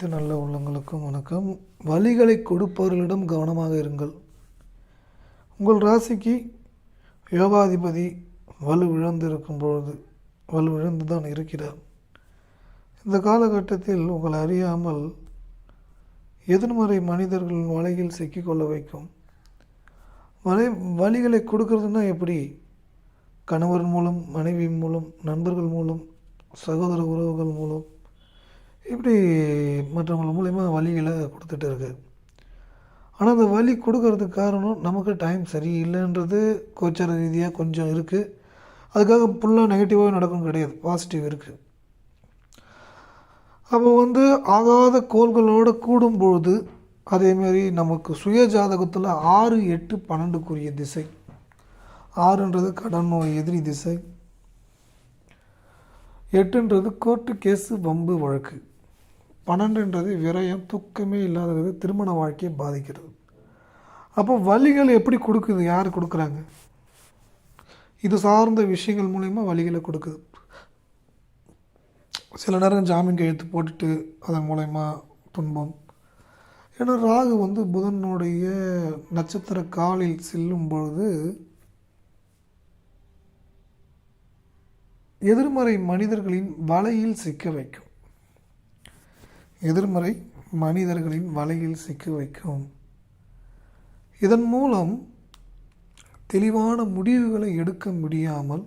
அனைத்து நல்ல உள்ளங்களுக்கும் வணக்கம். வலிகளை கொடுப்பவர்களிடம் கவனமாக இருங்கள். உங்கள் ராசிக்கு யோகாதிபதி வலுவிழந்து இருக்கும் பொழுது வலுவிழந்து தான் இருக்கிறார். இந்த காலகட்டத்தில் உங்களை அறியாமல் எதிர்மறை மனிதர்களின் வலையில் சிக்கிக்கொள்ள வைக்கும். வலிகளை கொடுக்கறதுன்னா எப்படி? கணவர் மூலம், மனைவி மூலம், நண்பர்கள் மூலம், சகோதர உறவுகள் மூலம், இப்படி மற்றவங்க மூலயமா வலிகளை கொடுத்துட்டு இருக்கு. ஆனால் அந்த வலி கொடுக்கறதுக்கு காரணம் நமக்கு டைம் சரியில்லைன்றது கோச்சார ரீதியாக கொஞ்சம் இருக்குது. அதுக்காக ஃபுல்லாக நெகட்டிவாக நடக்கும் கிடையாது, பாசிட்டிவ் இருக்குது. அப்போ ஆகாத கோள்களோடு கூடும்பொழுது அதேமாரி நமக்கு சுய ஜாதகத்தில் 6, 8, 12க்குரிய திசை. 6ன்றது கடன் நோய் எதிரி திசை, 8ன்றது கோர்ட்டு கேஸு வம்பு வழக்கு, 12ன்றது விரயம், தூக்கமே இல்லாதது, திருமண வாழ்க்கையை பாதிக்கிறது. அப்போ வலிகள் எப்படி கொடுக்குது? யார் கொடுக்குறாங்க? இது சார்ந்த விஷயங்கள் மூலிமா வலிகளை கொடுக்குது. சில நேரம் ஜாமீன் கையெழுத்து போட்டுட்டு அதன் மூலயமா துன்பம். ஏன்னா ராகு புதனுடைய நட்சத்திர காலில் செல்லும் பொழுது எதிர்மறை மனிதர்களின் வலையில் சிக்க வைக்கும். எதிர்மறை மனிதர்களின் வலையில் சிக்க வைக்கும். இதன் மூலம் தெளிவான முடிவுகளை எடுக்க முடியாமல்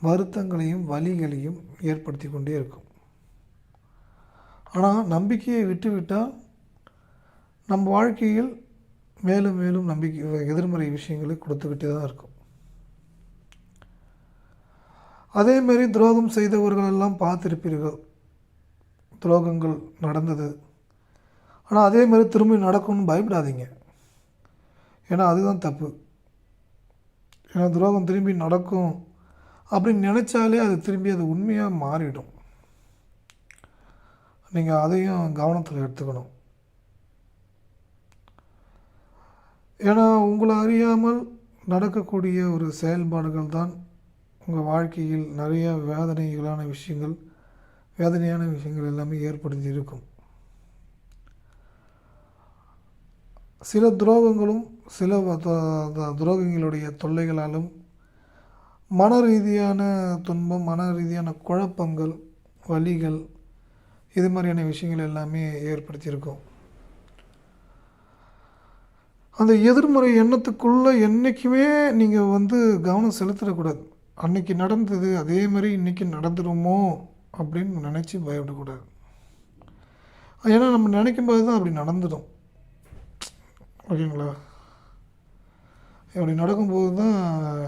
வருத்தங்களையும் வலிகளையும் ஏற்படுத்தி கொண்டே இருக்கும். ஆனால் நம்பிக்கையை விட்டுவிட்டால் நம் வாழ்க்கையில் மேலும் மேலும் எதிர்மறை விஷயங்களை கொடுத்துக்கிட்டே தான் இருக்கும். அதேமாரி துரோகம் செய்தவர்களெல்லாம் பார்த்துருப்பீர்கள். துரோகங்கள் நடந்தது, ஆனால் அதேமாதிரி திரும்பி நடக்கும்னு பயப்படாதீங்க. ஏன்னா அதுதான் தப்பு. ஏன்னா துரோகம் திரும்பி நடக்கும் அப்படின்னு நினச்சாலே அது திரும்பி அது உண்மையாக மாறிடும். நீங்கள் அதையும் கவனத்தில் எடுத்துக்கணும். ஏன்னா உங்களை அறியாமல் நடக்கக்கூடிய ஒரு செயல்பாடுகள் தான் உங்கள் வாழ்க்கையில் நிறைய வேதனையான விஷயங்கள் எல்லாமே ஏற்படுத்தி இருக்கும். சில துரோகங்களும் சில துரோகங்களுடைய தொல்லைகளாலும் மன ரீதியான துன்பம், மன ரீதியான குழப்பங்கள், வலிகள், இது மாதிரியான விஷயங்கள் எல்லாமே ஏற்படுத்தியிருக்கும். அந்த எதிர்மறை எண்ணத்துக்குள்ளே என்றைக்குமே நீங்கள் கவனம் செலுத்திடக்கூடாது. அன்றைக்கி நடந்தது அதே மாதிரி இன்றைக்கி நடந்துடுமோ அப்படின்னு நினச்சி பயப்படக்கூடாது. ஏன்னா நம்ம நினைக்கும்போது தான் அப்படி நடந்துடும். ஓகேங்களா? அப்படி நடக்கும்போது தான்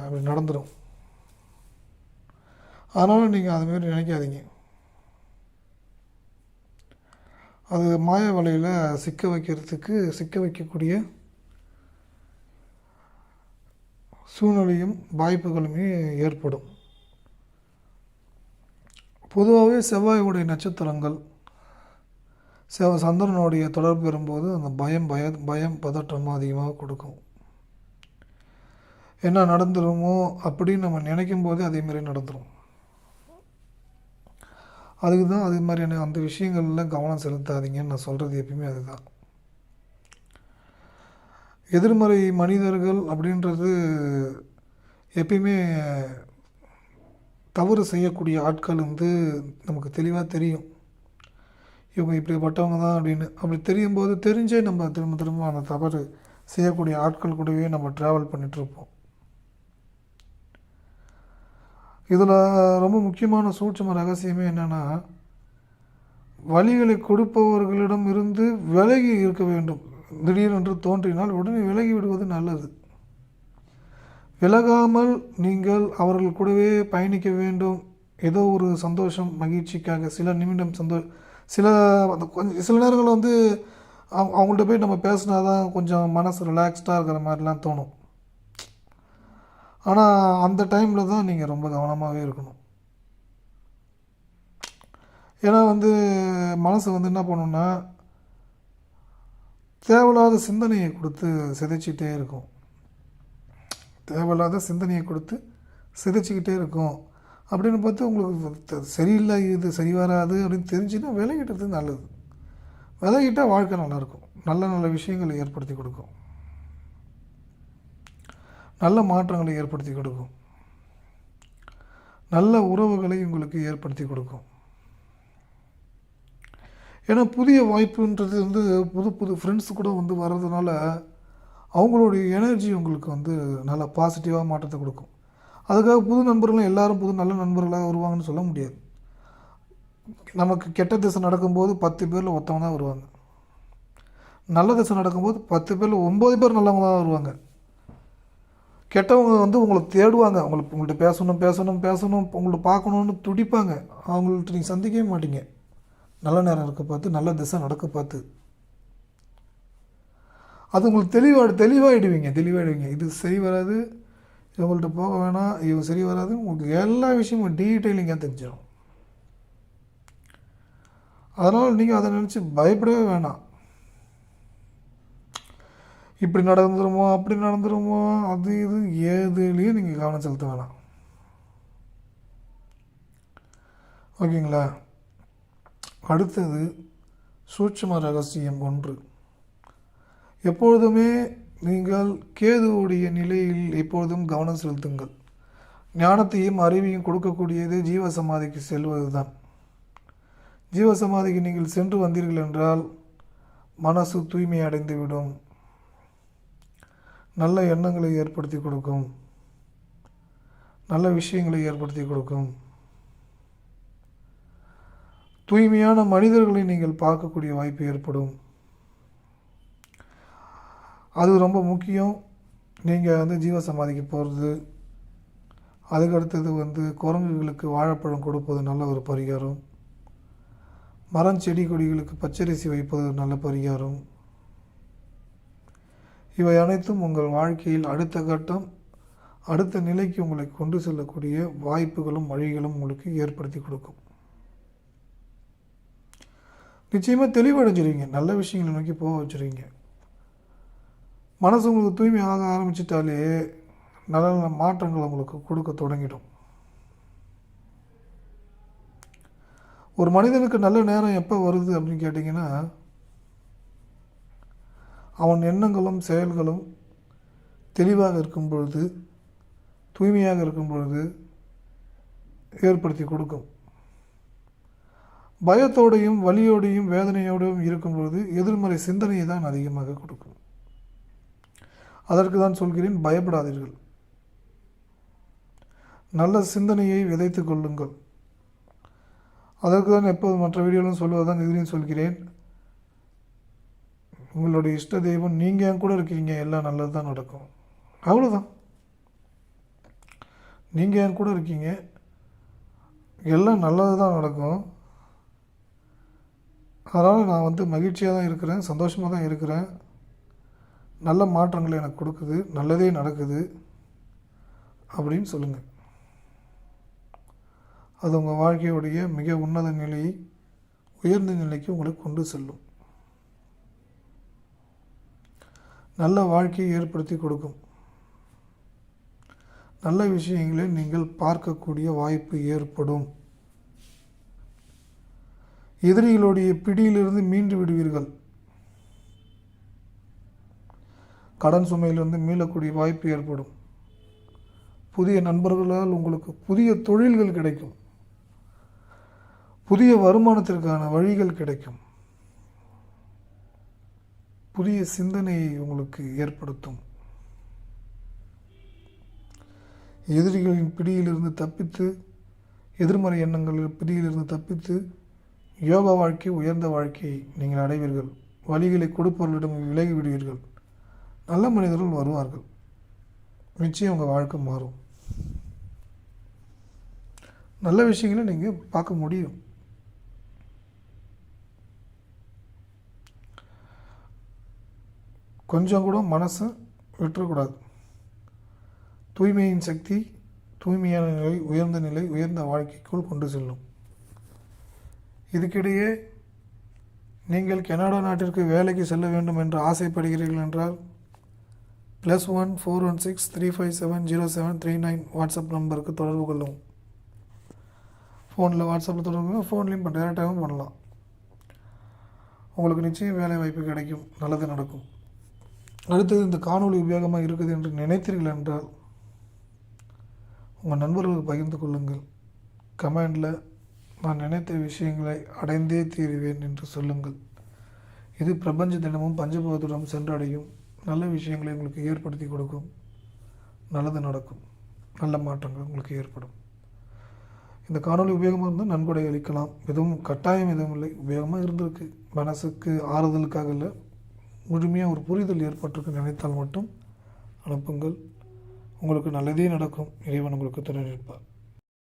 அப்படி நடந்துடும். அதனால் நீங்கள் அதுமாரி நினைக்காதீங்க. அது மாய வலையில் சிக்க வைக்கக்கூடிய சூழ்நிலையும் வாய்ப்புகளுமே ஏற்படும். பொதுவாகவே செவ்வாயுடைய நட்சத்திரங்கள் சந்திரனுடைய தொடர்பு பெறும்போது அந்த பயம் பதற்றமாக அதிகமாக கொடுக்கும். என்ன நடந்துருமோ அப்படின்னு நம்ம நினைக்கும் போதே அதேமாதிரி நடந்துடும். அதுக்கு தான் அதே மாதிரியான அந்த விஷயங்களில் கவனம் செலுத்தாதீங்கன்னு நான் சொல்கிறது எப்பயுமே அதுதான். எதிர்மறை மனிதர்கள் அப்படின்றது எப்பயுமே தவறு செய்யக்கூடிய ஆட்கள் நமக்கு தெளிவாக தெரியும். இவங்க இப்படிப்பட்டவங்க தான் அப்படின்னு. அப்படி தெரியும் போது தெரிஞ்சே நம்ம திரும்ப அந்த தவறு செய்யக்கூடிய ஆட்கள் கூடவே நம்ம ட்ராவல் பண்ணிகிட்ருப்போம். இதில் ரொம்ப முக்கியமான சூட்சும ரகசியமே என்னென்னா, வலிகளை கொடுப்பவர்களிடம் இருந்து விலகி இருக்க வேண்டும். திடீரென்று தோன்றினால் உடனே விலகி விடுவது நல்லது. விலகாமல் நீங்கள் அவர்கள் கூடவே பயணிக்க வேண்டும். ஏதோ ஒரு சந்தோஷம், மகிழ்ச்சிக்காக சில நிமிடம் சில நேரங்கள் அவங்கள்ட்ட போய் நம்ம பேசினா தான் கொஞ்சம் மனசு ரிலாக்ஸ்டாக இருக்கிற மாதிரிலாம் தோணும். ஆனால் அந்த டைமில் தான் நீங்கள் ரொம்ப கவனமாகவே இருக்கணும். ஏன்னா மனசு என்ன பண்ணணுன்னா தேவையில்லாத சிந்தனையை கொடுத்து சிதைச்சிக்கிட்டே இருக்கும். அப்படின்னு பார்த்து உங்களுக்கு சரியில்லை, இது சரி வராது அப்படின்னு தெரிஞ்சுன்னா விலகிட்டது நல்லது. விலகிட்டால் வாழ்க்கை நல்லாயிருக்கும். நல்ல நல்ல விஷயங்களை ஏற்படுத்தி கொடுக்கும், நல்ல மாற்றங்களை ஏற்படுத்தி கொடுக்கும், நல்ல உறவுகளை உங்களுக்கு ஏற்படுத்தி கொடுக்கும். ஏன்னா புதிய வாய்ப்புன்றது வந்து புது புது ஃப்ரெண்ட்ஸ் கூட வந்து வர்றதுனால அவங்களுடைய எனர்ஜி உங்களுக்கு வந்து நல்லா பாசிட்டிவாக மாற்றத்தை கொடுக்கும். அதுக்காக புது நண்பர்களும் எல்லோரும் புது நல்ல நண்பர்களாக வருவாங்கன்னு சொல்ல முடியாது. நமக்கு கெட்ட திசை நடக்கும்போது 10 பேரில் ஒருத்தவங்க தான் வருவாங்க. நல்ல திசை நடக்கும்போது 10 பேரில் 9 பேர் நல்லவங்க தான் வருவாங்க. கெட்டவங்க வந்து உங்களை தேடுவாங்க, உங்கள்கிட்ட பேசணும் பேசணும் பேசணும், உங்கள்கிட்ட பார்க்கணுன்னு துடிப்பாங்க. அவங்கள்ட்ட நீங்கள் சந்திக்கவே மாட்டீங்க. நல்ல நேரம் இருக்க பார்த்து, நல்ல திசை நடக்க பார்த்து, அது உங்களுக்கு தெளிவாகிடுவீங்க. இது சரி வராது, இவங்கள்ட்ட போக வேணாம், இவங்க சரி வராது, உங்களுக்கு எல்லா விஷயமும் டீட்டெயிலிங்காக தெரிஞ்சிடும். அதனால் நீங்கள் அதை நினச்சி பயப்படவே வேணாம். இப்படி நடந்துருமோ அப்படி நடந்துருமோ அது இது ஏதுலேயும் நீங்கள் கவனம் செலுத்த வேணாம். ஓகேங்களா? அடுத்தது சூட்சும ரகசியம் 1. எப்பொழுதுமே நீங்கள் கேதுவுடைய நிலையில் எப்பொழுதும் கவனம் செலுத்துங்கள். ஞானத்தையும் அறிவையும் கொடுக்கக்கூடியது ஜீவசமாதிக்கு செல்வது தான். ஜீவசமாதிக்கு நீங்கள் சென்று வந்தீர்கள் என்றால் மனசு தூய்மை அடைந்துவிடும், நல்ல எண்ணங்களை ஏற்படுத்தி கொடுக்கும், நல்ல விஷயங்களை ஏற்படுத்தி கொடுக்கும், தூய்மையான மனிதர்களை நீங்கள் பார்க்கக்கூடிய வாய்ப்பு ஏற்படும். அது ரொம்ப முக்கியம். நீங்கள் வந்து ஜீவசமாதிக்கு போகிறது, அதுக்கடுத்தது வந்து குரங்குகளுக்கு வாழைப்பழம் கொடுப்பது நல்ல ஒரு பரிகாரம், மரம் செடி கொடிகளுக்கு பச்சரிசி வைப்பது நல்ல பரிகாரம். இவை அனைத்தும் உங்கள் வாழ்க்கையில் அடுத்த கட்டம், அடுத்த நிலைக்கு உங்களை கொண்டு செல்லக்கூடிய வாய்ப்புகளும் வழிகளும் உங்களுக்கு ஏற்படுத்தி கொடுக்கும். நிச்சயமாக தெளிவடைஞ்சிருவீங்க, நல்ல விஷயங்களை நோக்கி போக வச்சுருவீங்க. மனசு உங்களுக்கு தூய்மை ஆக ஆரம்பிச்சிட்டாலே நல்ல நல்ல மாற்றங்கள் உங்களுக்கு கொடுக்க தொடங்கிடும். ஒரு மனிதனுக்கு நல்ல நேரம் எப்போ வருது அப்படின்னு கேட்டிங்கன்னா, அவன் எண்ணங்களும் செயல்களும் தெளிவாக இருக்கும் பொழுது, தூய்மையாக இருக்கும் பொழுது ஏற்படுத்தி கொடுக்கும். பயத்தோடையும் வலியோடையும் வேதனையோடையும் இருக்கும் பொழுது எதிர்மறை சிந்தனையை தான் அதிகமாக கொடுக்கும். அதற்கு தான் சொல்கிறேன், பயப்படாதீர்கள், நல்ல சிந்தனையை விதைத்து கொள்ளுங்கள். அதற்கு தான் எப்போது மற்ற வீடியோவிலும் சொல்வதுதான் இதிலையும் சொல்கிறேன். உங்களுடைய இஷ்ட தெய்வம் நீங்கள் என் கூட இருக்கிறீங்க, எல்லாம் நல்லது தான் நடக்கும். அவ்வளோதான். நீங்கள் என் கூட இருக்கீங்க, எல்லாம் நல்லது தான் நடக்கும். அதனால் நான் வந்து மகிழ்ச்சியாக தான் இருக்கிறேன், சந்தோஷமாக தான் இருக்கிறேன். நல்ல மாற்றங்களை எனக்கு கொடுக்குது, நல்லதே நடக்குது அப்படின்னு சொல்லுங்கள். அது உங்கள் வாழ்க்கையுடைய மிக உன்னத நிலையை, உயர்ந்த நிலைக்கு உங்களை கொண்டு செல்லும். நல்ல வாழ்க்கையை ஏற்படுத்தி கொடுக்கும். நல்ல விஷயங்களை நீங்கள் பார்க்கக்கூடிய வாய்ப்பு ஏற்படும். எதிரிகளுடைய பிடியிலிருந்து மீண்டு விடுவீர்கள். கடன் சுமையிலிருந்து மீளக்கூடிய வாய்ப்பு ஏற்படும். புதிய நண்பர்களால் உங்களுக்கு புதிய தொழில்கள் கிடைக்கும், புதிய வருமானத்திற்கான வழிகள் கிடைக்கும், புதிய சிந்தனையை உங்களுக்கு ஏற்படுத்தும். எதிரிகளின் பிடியிலிருந்து தப்பித்து, எதிர்மறை எண்ணங்களின் பிடியிலிருந்து தப்பித்து யோகா வாழ்க்கை, உயர்ந்த வாழ்க்கையை நீங்கள் அடைவீர்கள். வழிகளை கொடுப்பவர்களிடம் விலகி விடுவீர்கள். நல்ல மனிதர்கள் வருவார்கள். நிச்சயம் உங்கள் வாழ்க்கை மாறும். நல்ல விஷயங்களை நீங்கள் பார்க்க முடியும். கொஞ்சம் கூட மனசை விட்டுறக்கூடாது. தூய்மையின் சக்தி தூய்மையான நிலை, உயர்ந்த நிலை, உயர்ந்த வாழ்க்கைக்குள் கொண்டு செல்லும். இதுக்கிடையே நீங்கள் கனடா நாட்டிற்கு வேலைக்கு செல்ல வேண்டும் என்று ஆசைப்படுகிறீர்கள் என்றால் +1 416 357 0739 வாட்ஸ்அப் நம்பருக்கு தொடர்பு கொள்ளவும். ஃபோனில் வாட்ஸ்அப்பில் தொடர்புங்க, ஃபோன்லேயும் டேரெக்டாகவும் பண்ணலாம். உங்களுக்கு நிச்சயம் வேலை வாய்ப்பு கிடைக்கும், நல்லது நடக்கும். அடுத்தது, இந்த காணொளி உபயோகமாக இருக்குது என்று நினைத்தீர்கள் என்றால் உங்கள் நண்பர்களுக்கு பகிர்ந்து கொள்ளுங்கள். கமெண்டில் நான் நினைத்த விஷயங்களை அடைந்தே தீருவேன் என்று சொல்லுங்கள். இது பிரபஞ்ச தினமும் பஞ்சபூதத்துடன் சென்றடையும், நல்ல விஷயங்களை உங்களுக்கு ஏற்படுத்தி கொடுக்கும், நல்லது நடக்கும், நல்ல மாற்றங்கள் உங்களுக்கு ஏற்படும். இந்த காணொளி உபயோகமாக இருந்தால் நன்கொடை அளிக்கலாம். எதுவும் கட்டாயம் எதுவும் இல்லை, உபயோகமாக இருந்திருக்கு, மனசுக்கு ஆறுதலுக்காக இல்லை, முழுமையாக ஒரு புரிதல் ஏற்பட்டிருக்கு நினைத்தால் மட்டும் அனுப்புங்கள். உங்களுக்கு நல்லதே நடக்கும். இறைவன் உங்களுக்கு துணை நிற்பார்.